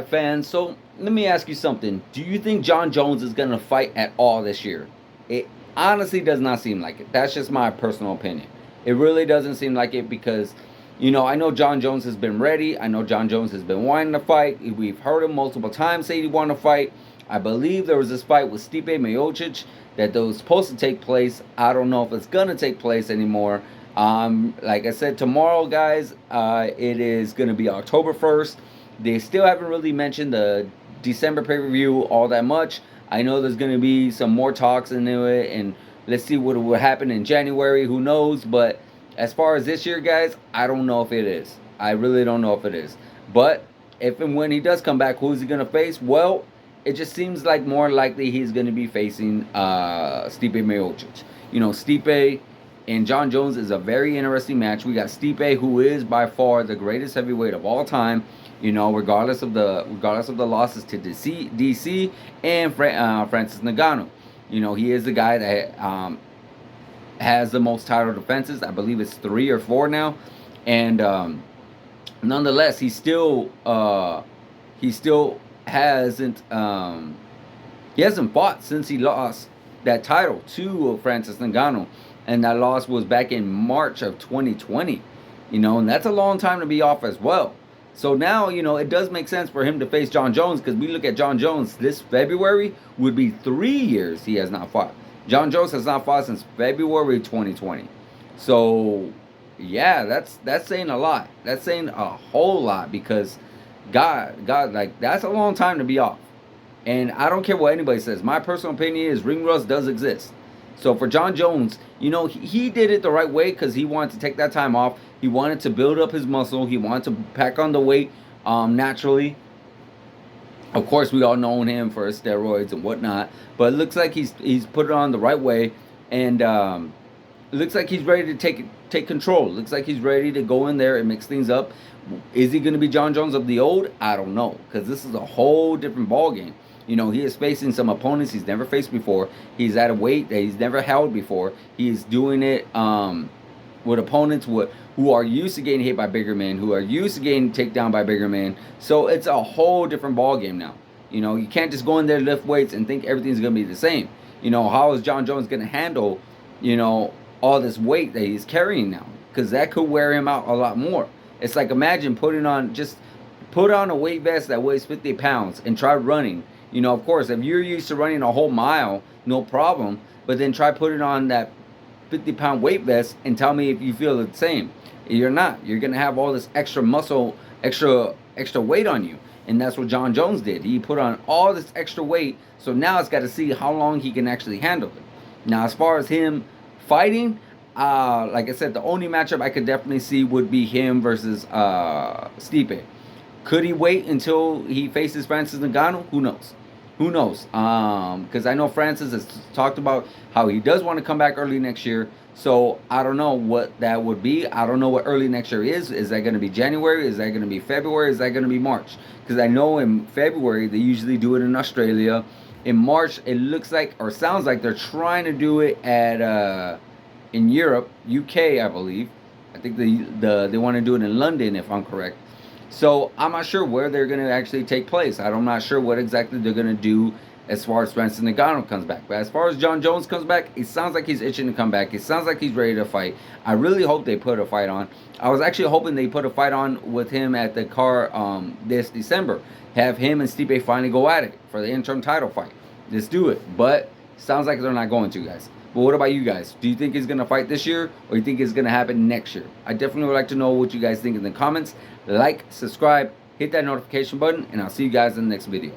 fight fans. So let me ask you something. Do you think Jon Jones is going to fight at all this year? It honestly does not seem like it. That's just my personal opinion. It really doesn't seem like it because, I know Jon Jones has been ready. I know Jon Jones has been wanting to fight. We've heard him multiple times say he wanted to fight. I believe there was this fight with Stipe Miocic that was supposed to take place. I don't know if it's going to take place anymore. Like I said, tomorrow, guys, it is going to be October 1st. They still haven't really mentioned the December pay-per-view all that much. I know there's going to be some more talks into it, and let's see what will happen in January. Who knows? But as far as this year, guys, I don't know if it is. I really don't know if it is. But if and when he does come back, who is he going to face? Well, it just seems like more likely he's going to be facing Stipe Miocic. Stipe and Jon Jones is a very interesting match. We got Stipe, who is by far the greatest heavyweight of all time. Regardless of the losses to DC and Francis Ngannou. He is the guy that has the most title defenses. I believe it's 3 or 4 now, and nonetheless, he still hasn't he hasn't fought since he lost that title to Francis Ngannou, and that loss was back in March of 2020. And that's a long time to be off as well. So now, it does make sense for him to face Jon Jones, because we look at Jon Jones this February would be 3 years he has not fought. Jon Jones has not fought since February 2020. So, yeah, that's saying a lot. That's saying a whole lot, because God, like, that's a long time to be off. And I don't care what anybody says. My personal opinion is ring rust does exist. So for Jon Jones, he did it the right way because he wanted to take that time off. He wanted to build up his muscle. He wanted to pack on the weight naturally. Of course, we all know him for his steroids and whatnot. But it looks like he's put it on the right way. And it looks like he's ready to take control. It looks like he's ready to go in there and mix things up. Is he going to be Jon Jones of the old? I don't know. Because this is a whole different ballgame. He is facing some opponents he's never faced before. He's at a weight that he's never held before. He's doing it with opponents who are used to getting hit by bigger men, who are used to getting taken down by bigger men. So it's a whole different ballgame now. You can't just go in there, lift weights, and think everything's going to be the same. How is Jon Jones going to handle, all this weight that he's carrying now? Because that could wear him out a lot more. It's like, imagine put on a weight vest that weighs 50 pounds and try running. Of course, if you're used to running a whole mile, no problem. But then try putting on that 50-pound weight vest and tell me if you feel the same. You're not. You're going to have all this extra muscle, extra weight on you. And that's what Jon Jones did. He put on all this extra weight. So now it's got to see how long he can actually handle it. Now, as far as him fighting, like I said, the only matchup I could definitely see would be him versus Stipe. Could he wait until he faces Francis Ngannou? Who knows? Because I know Francis has talked about how he does want to come back early next year. So I don't know what that would be. I don't know what early next year is. Is that going to be January? Is that going to be February? Is that going to be March? Because I know in February they usually do it in Australia. In March it looks like or sounds like they're trying to do it at in Europe, UK, I believe. I think they want to do it in London, if I'm correct. So I'm not sure where they're going to actually take place. I'm not sure what exactly they're going to do as far as Francis Ngannou comes back. But as far as Jon Jones comes back, it sounds like he's itching to come back. It sounds like he's ready to fight. I really hope they put a fight on. I was actually hoping they put a fight on with him at the car this December. Have him and Stipe finally go at it for the interim title fight. Let's do it. But sounds like they're not going to, guys. But what about you guys? Do you think he's going to fight this year, or you think it's going to happen next year? I definitely would like to know what you guys think in the comments. Like, subscribe, hit that notification button, and I'll see you guys in the next video.